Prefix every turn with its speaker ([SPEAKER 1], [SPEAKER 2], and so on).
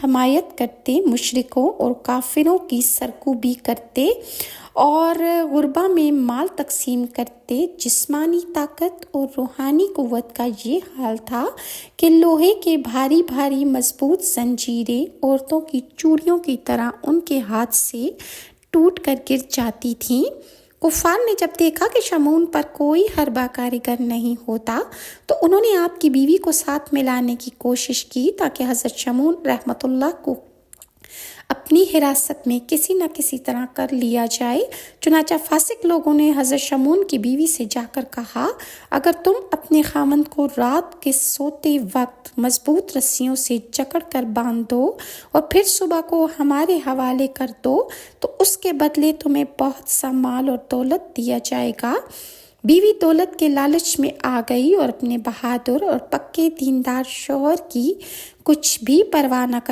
[SPEAKER 1] حمایت کرتے، مشرکوں اور کافروں کی سرکوبی کرتے اور غربا میں مال تقسیم کرتے۔ جسمانی طاقت اور روحانی قوت کا یہ حال تھا کہ لوہے کے بھاری بھاری مضبوط زنجیریں عورتوں کی چوڑیوں کی طرح ان کے ہاتھ سے ٹوٹ کر گر جاتی تھیں۔ کفار نے جب دیکھا کہ شمعون پر کوئی حربہ کاریگر نہیں ہوتا تو انہوں نے آپ کی بیوی کو ساتھ میں لانے کی کوشش کی تاکہ حضرت شمعون رحمۃ اللہ کو اپنی حراست میں کسی نہ کسی طرح کر لیا جائے۔ چنانچہ فاسق لوگوں نے حضرت شمعون کی بیوی سے جا کر کہا، اگر تم اپنے خاوند کو رات کے سوتے وقت مضبوط رسیوں سے جکڑ کر باندھ دو اور پھر صبح کو ہمارے حوالے کر دو تو اس کے بدلے تمہیں بہت سا مال اور دولت دیا جائے گا۔ بیوی دولت کے لالچ میں آ گئی اور اپنے بہادر اور پکے دیندار شوہر کی کچھ بھی پرواہ نہ کر